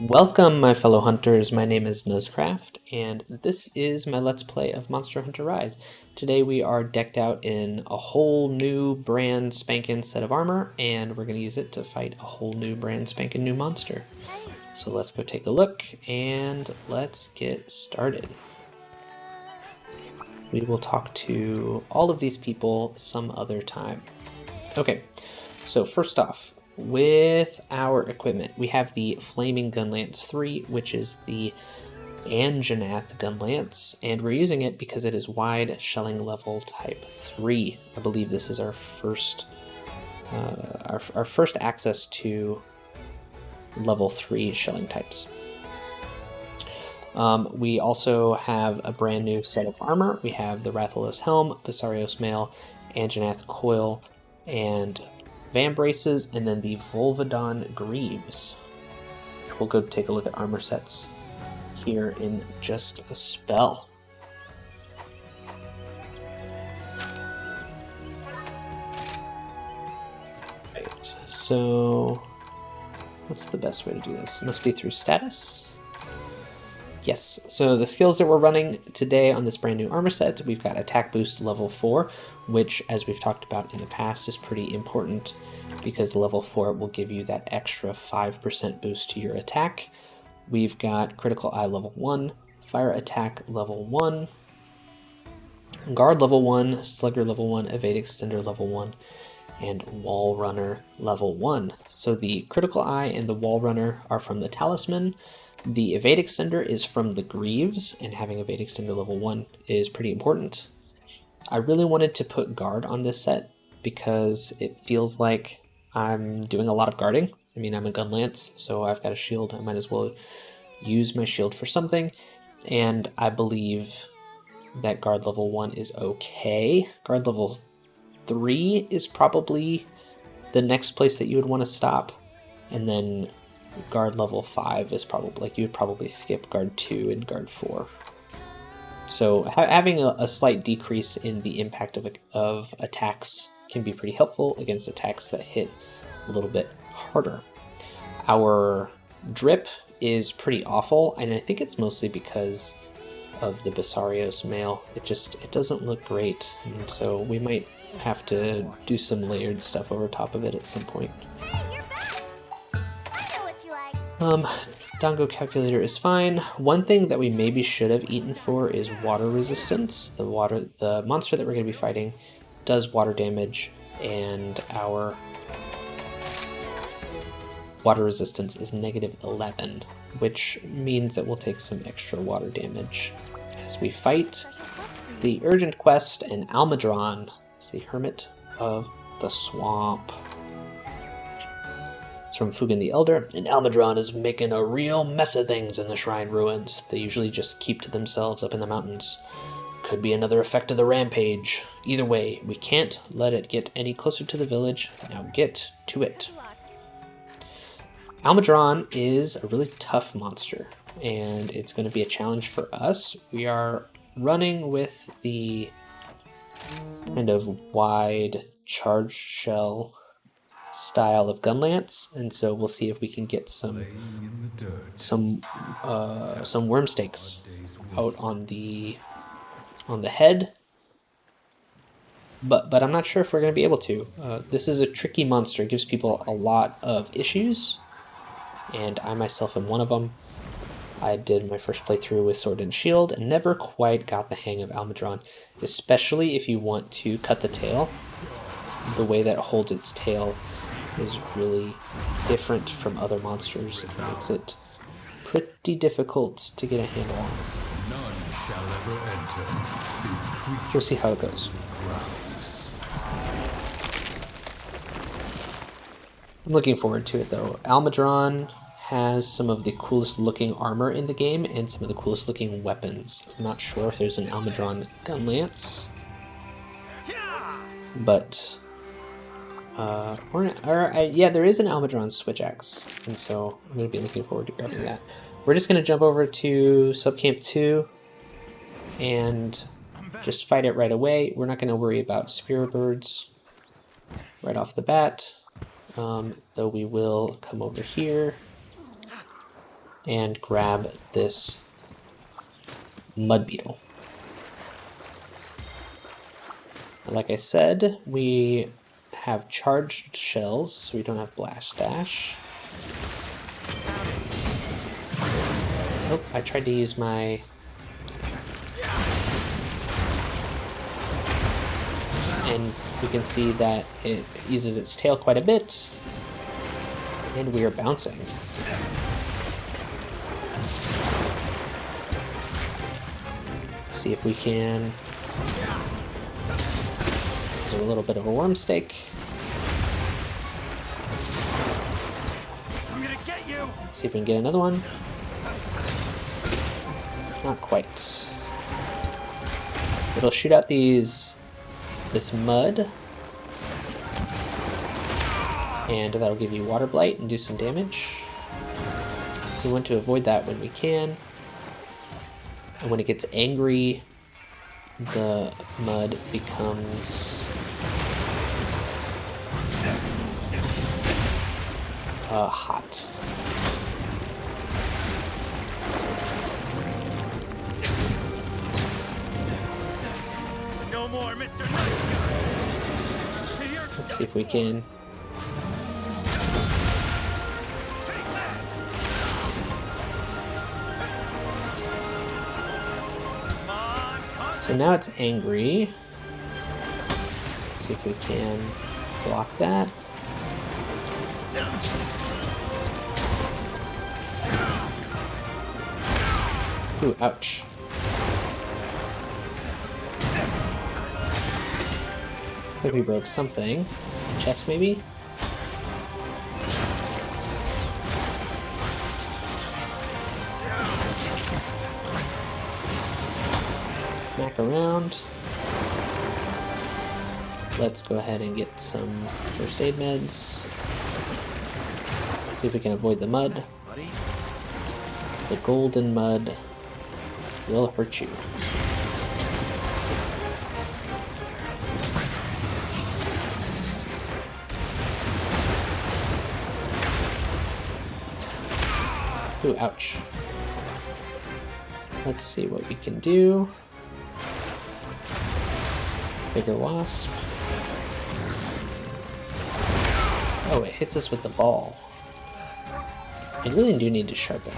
Welcome, my fellow hunters. My name is Nuzcraft, and this is my Let's Play of Monster Hunter Rise. Today we are decked out in a whole new brand spankin' set of armor, and we're going to use it to fight a whole new brand spankin' new monster. So let's go take a look, and let's get started. We will talk to all of these people some other time. Okay, so first off, with our equipment, we have the Flaming Gunlance 3, which is the Anjanath Gunlance, and we're using it because it is wide shelling level type 3. I believe this is our first access to level 3 shelling types. We also have a brand new set of armor. We have the Rathalos Helm, Visarios Mail, Anjanath Coil, and Vambraces, and then the Volvodon Greaves. We'll go take a look at armor sets here in just a spell. Right, so what's the best way to do this? It must be through status. Yes, so the skills that we're running today on this brand new armor set, we've got attack boost level 4, which, as we've talked about in the past, is pretty important because level 4 will give you that extra 5% boost to your attack. We've got critical eye level 1, fire attack level 1, guard level 1, slugger level 1, evade extender level 1, and wall runner level 1. So the critical eye and the wall runner are from the talisman. The evade extender is from the Greaves, and having evade extender level 1 is pretty important. I really wanted to put guard on this set because it feels like I'm doing a lot of guarding. I mean, I'm a Gunlance, so I've got a shield. I might as well use my shield for something, and I believe that guard level 1 is okay. Guard level 3 is probably the next place that you would want to stop, and then guard level 5 is probably, like, you would probably skip guard 2 and guard 4. So having a slight decrease in the impact of attacks can be pretty helpful against attacks that hit a little bit harder. Our drip is pretty awful, and I think it's mostly because of the Visarios Mail. It doesn't look great, and so we might have to do some layered stuff over top of it at some point. Dango Calculator is fine. One thing that we maybe should have eaten for is water resistance. The monster that we're going to be fighting does water damage, and our water resistance is -11, which means that we'll take some extra water damage as we fight the urgent quest, and Almudron is the Hermit of the Swamp. From Fugen the Elder, and Almudron is making a real mess of things in the shrine ruins. They usually just keep to themselves up in the mountains. Could be another effect of the rampage. Either way, we can't let it get any closer to the village. Now get to it. Almudron is a really tough monster, and it's going to be a challenge for us. We are running with the kind of wide charged shell style of Gunlance, and so we'll see if we can get some worm stakes out on the head. But I'm not sure if we're going to be able to. This is a tricky monster. It gives people a lot of issues, and I myself am one of them. I did my first playthrough with Sword and Shield and never quite got the hang of Almudron, especially if you want to cut the tail. The way that it holds its tail is really different from other monsters. It makes it pretty difficult to get a handle on. None shall ever enter these creatures. We'll see how it goes. I'm looking forward to it, though. Almudron has some of the coolest looking armor in the game and some of the coolest looking weapons. I'm not sure if there's an Almudron Gunlance, but yeah, there is an Almudron Switch Axe, and so I'm going to be looking forward to grabbing that. We're just going to jump over to Subcamp 2 and just fight it right away. We're not going to worry about Spear Birds right off the bat, though we will come over here and grab this mud beetle. Like I said, we have charged shells, so we don't have blast dash. Oh, I tried to use my... And we can see that it uses its tail quite a bit, and we are bouncing. Let's see if we can... There's a little bit of a worm stake. I'm gonna get you. Let's see if we can get another one. Not quite. It'll shoot out this mud, and that'll give you water blight and do some damage. We want to avoid that when we can. And when it gets angry, the mud becomes hot. No more, Mr. Nice Guy. Here, Let's see if we can. take that. Come on, So now it's angry. Let's see if we can block that. Ooh, ouch. I think we broke something. Chest, maybe? Smack around. Let's go ahead and get some first aid meds. See if we can avoid the mud. buddy. The golden mud will hurt you. Ooh, ouch. Let's see what we can do. Bigger wasp. Oh, it hits us with the ball. I really do need to sharpen.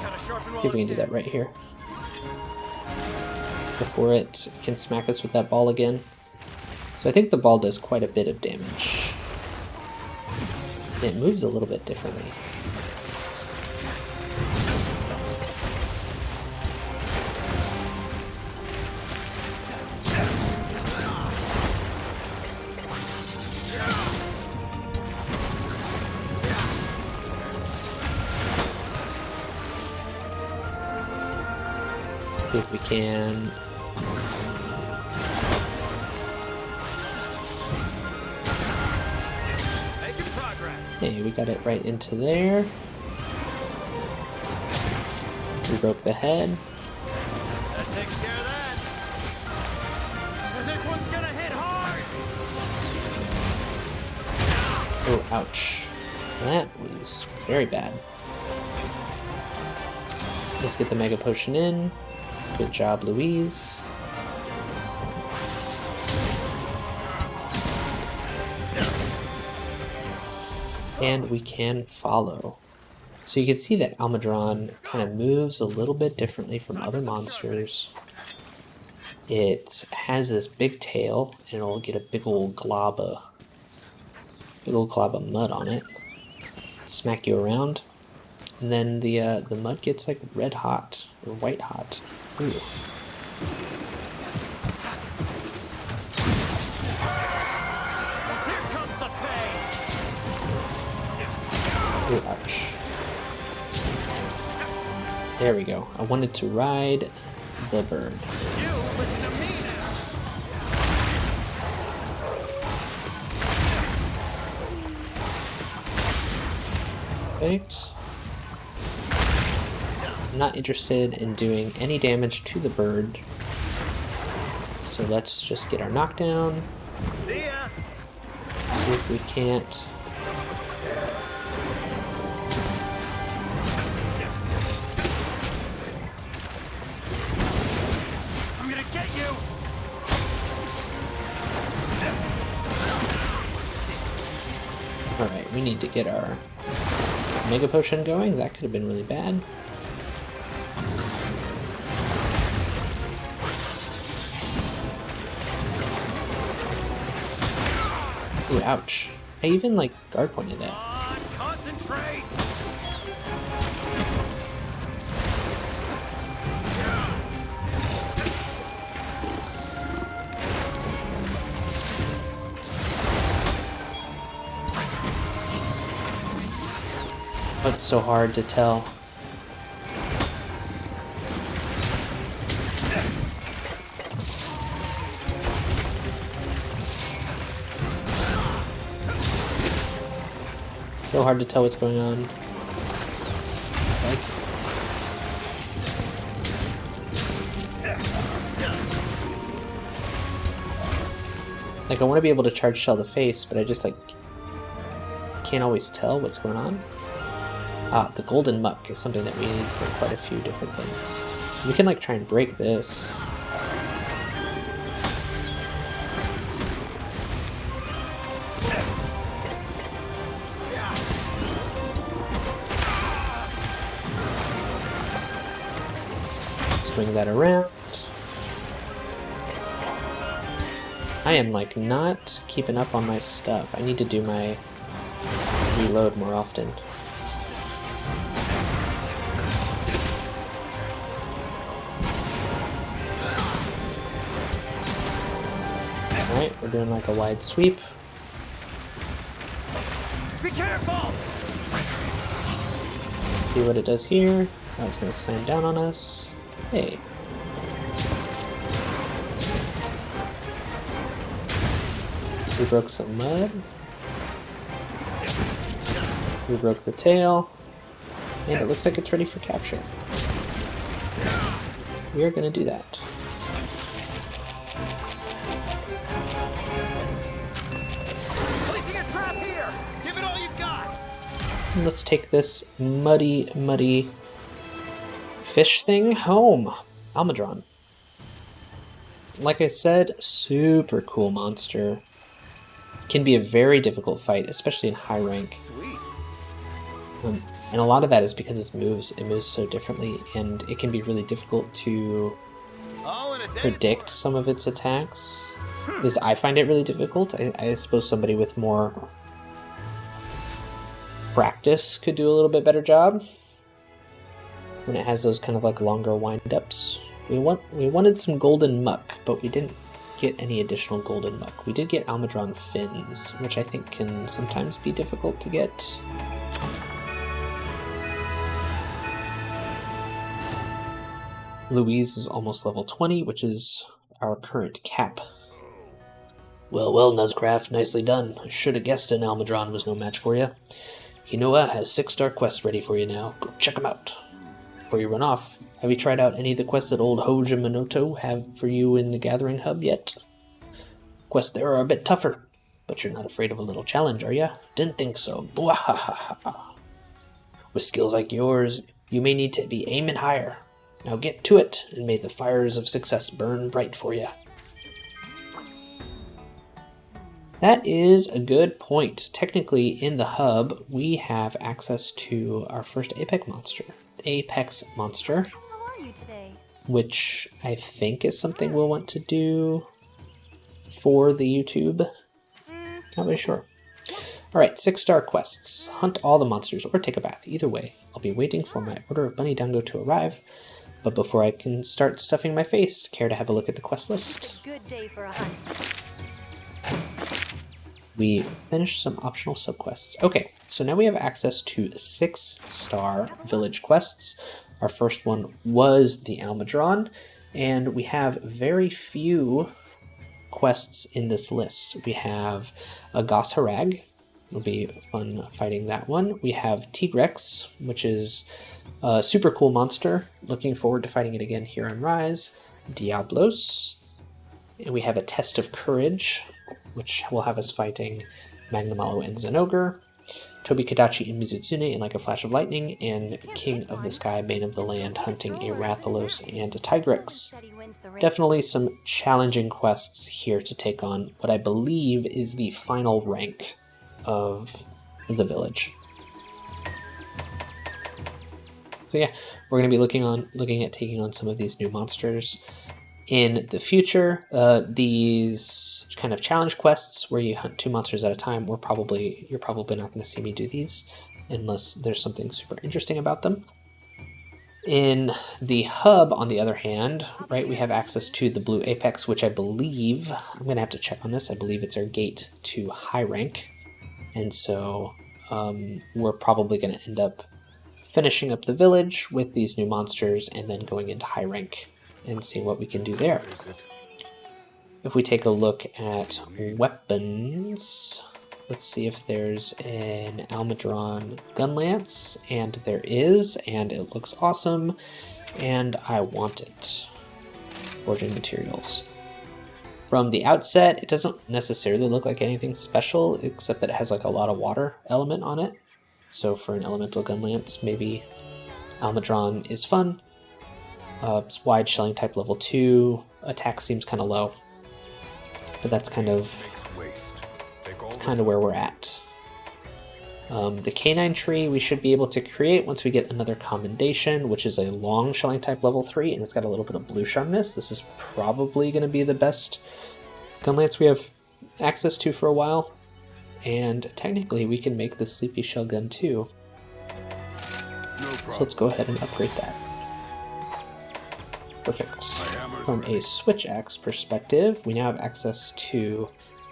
Gotta sharpen See if we can do that right here. Before it can smack us with that ball again. So I think the ball does quite a bit of damage. It moves a little bit differently. See if we can. Making progress. Hey, we got it right into there. We broke the head. That takes care of that. This one's gonna hit hard. Oh, ouch. That was very bad. Let's get the Mega Potion in. Good job, Louise. And we can follow. So you can see that Almudron kind of moves a little bit differently from other monsters. It has this big tail, and it'll get a big old glob of mud on it. Smack you around, and then the mud gets like red hot or white hot. Ooh. Here comes the pain. Ooh, ouch. There we go. I wanted to ride the bird. You listen to me now. Perfect. I'm not interested in doing any damage to the bird. So let's just get our knockdown. See ya. See if we can't Alright, we need to get our Mega Potion going. That could have been really bad. Ooh, ouch. I even, like, guard pointed that. Concentrate! It's so hard to tell. So hard to tell what's going on. Like I want to be able to charge shell the face, but I just like can't always tell what's going on. Ah, the golden muck is something that we need for quite a few different things. We can like try and break this. Swing that around. I am like not keeping up on my stuff. I need to do my reload more often. Alright, we're doing like a wide sweep. Be careful! See what it does here. Oh, it's gonna slam down on us. Hey. We broke some mud. We broke the tail. And it looks like it's ready for capture. We are gonna do that. Placing a trap here! Give it all you've got! And let's take this muddy fish thing home. Almudron. Like I said, super cool monster. Can be a very difficult fight, especially in high rank. Sweet. And a lot of that is because it moves so differently, and it can be really difficult to All in a day. predict some of its attacks. At least I find it really difficult. I suppose somebody with more practice could do a little bit better job when it has those kind of like longer wind-ups. We wanted some golden muck, but we didn't get any additional golden muck. We did get Almudron fins, which I think can sometimes be difficult to get. Louise is almost level 20, which is our current cap. Well, Nuzcraft, nicely done. I should have guessed an Almudron was no match for you. Hinoa has 6-star quests ready for you now. Go check them out. Before you run off, have you tried out any of the quests that old Hoja Minoto have for you in the Gathering Hub yet? Quests there are a bit tougher, but you're not afraid of a little challenge, are ya? Didn't think so. Bwahahaha. With skills like yours, you may need to be aiming higher. Now get to it, and may the fires of success burn bright for you. That is a good point. Technically, in the hub, we have access to our first Apex monster, How are you today? which I think is something we'll want to do for the YouTube. Not really sure. Alright, 6-star quests. Hunt all the monsters or take a bath. Either way, I'll be waiting for my order of bunny dango to arrive. But before I can start stuffing my face, care to have a look at the quest list? Good day for a hunt. We finished some optional subquests. Okay, so now we have access to 6-star village quests. Our first one was the Almudron, and we have very few quests in this list. We have a Goss Harag. It'll be fun fighting that one. We have Tigrex, which is a super cool monster. Looking forward to fighting it again here on Rise. Diablos. And we have a Test of Courage, which will have us fighting Magnamalo and Zenogre. Tobi Kadachi and Mizutsune in Like a Flash of Lightning, and King of the Sky, Bane of the Land, hunting a Rathalos and a Tigrex. Definitely some challenging quests here to take on what I believe is the final rank of the village. So yeah, we're going to be looking at taking on some of these new monsters in the future. These kind of challenge quests where you hunt 2 monsters at a time, you're probably not going to see me do these unless there's something super interesting about them. In the hub, on the other hand, right, we have access to the blue apex, which I believe, I'm going to have to check on this, I believe it's our gate to high rank. And so we're probably going to end up finishing up the village with these new monsters and then going into high rank and seeing what we can do there. If we take a look at weapons, let's see if there's an Almudron Gunlance, and there is, and it looks awesome, and I want it. Forging materials. From the outset, it doesn't necessarily look like anything special, except that it has like a lot of water element on it. So for an elemental Gunlance, maybe Almudron is fun. It's wide shelling type level 2. Attack seems kind of low, but that's kind of where we're at. The canine tree we should be able to create once we get another commendation, which is a long shelling type level 3, and it's got a little bit of blue sharpness. This is probably going to be the best Gunlance we have access to for a while, and technically we can make the Sleepy Shell gun too. So let's go ahead and upgrade that. Perfect. From a switch axe perspective, we now have access to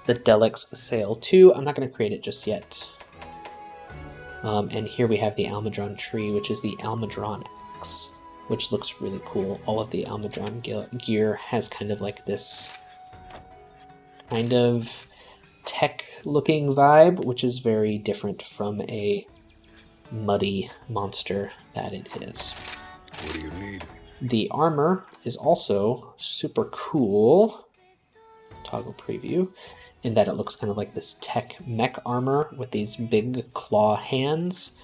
the Delix Sail 2. I'm not going to create it just yet. And here we have the Almudron tree, which is the Almudron axe, which looks really cool. All of the Almudron gear has kind of like this kind of tech-looking vibe, which is very different from a muddy monster that it is. What do you need? The armor is also super cool. Toggle preview. In that it looks kind of like this tech mech armor with these big claw hands.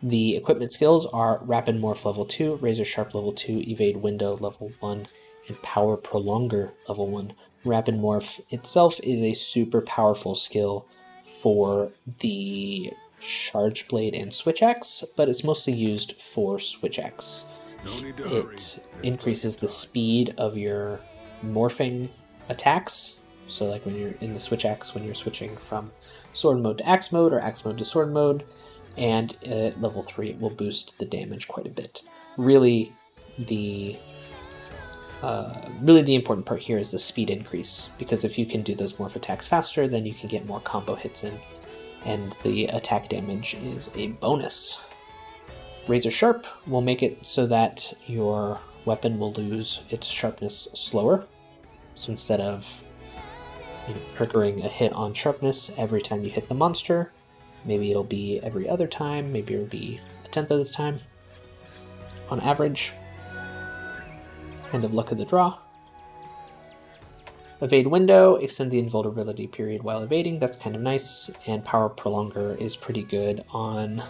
The equipment skills are Rapid Morph level 2, Razor Sharp level 2, Evade Window level 1, and Power Prolonger level 1. Rapid Morph itself is a super powerful skill for the Charge Blade and Switch Axe, but it's mostly used for Switch Axe. It increases the speed of your morphing attacks. So like when you're in the Switch Axe, when you're switching from sword mode to axe mode or axe mode to sword mode, and at level 3 it will boost the damage quite a bit. Really the important part here is the speed increase, because if you can do those morph attacks faster, then you can get more combo hits in, and the attack damage is a bonus. Razor Sharp will make it so that your weapon will lose its sharpness slower. So instead of triggering a hit on sharpness every time you hit the monster, maybe it'll be every other time, maybe it'll be a tenth of the time on average. End of luck of the draw. Evade Window, extend the invulnerability period while evading, that's kind of nice, and Power Prolonger is pretty good on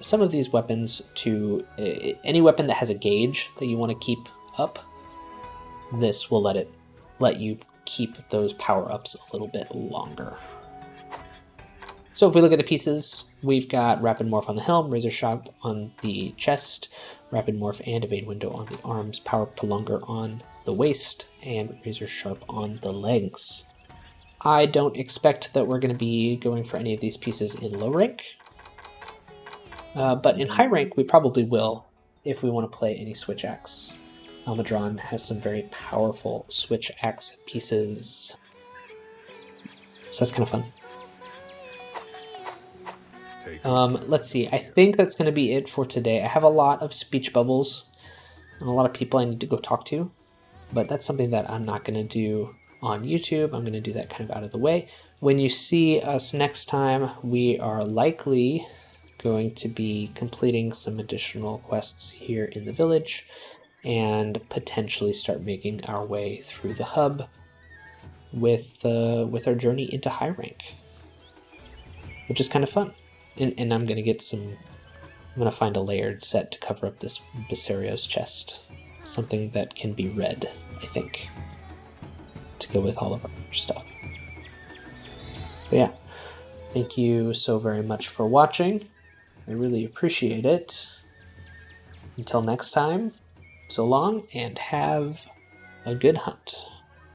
some of these weapons. To any weapon that has a gauge that you want to keep up, this will let you keep those power-ups a little bit longer. So if we look at the pieces, we've got Rapid Morph on the helm, Razor Sharp on the chest, Rapid Morph and Evade Window on the arms, Power Prolonger on the waist, and Razor Sharp on the legs. I don't expect that we're going to be going for any of these pieces in low rank, but in high rank we probably will if we want to play any Switch Axe. Almudron has some very powerful Switch Axe pieces, so that's kind of fun. Let's see, I think that's going to be it for today. I have a lot of speech bubbles and a lot of people I need to go talk to, but that's something that I'm not going to do on YouTube. I'm going to do that kind of out of the way. When you see us next time, we are likely going to be completing some additional quests here in the village and potentially start making our way through the hub with our journey into high rank, which is kind of fun. And I'm going to find a layered set to cover up this Basario's chest. Something that can be red, I think, to go with all of our stuff. But yeah, Thank you so very much for watching. I really appreciate it. Until next time, so long and have a good hunt.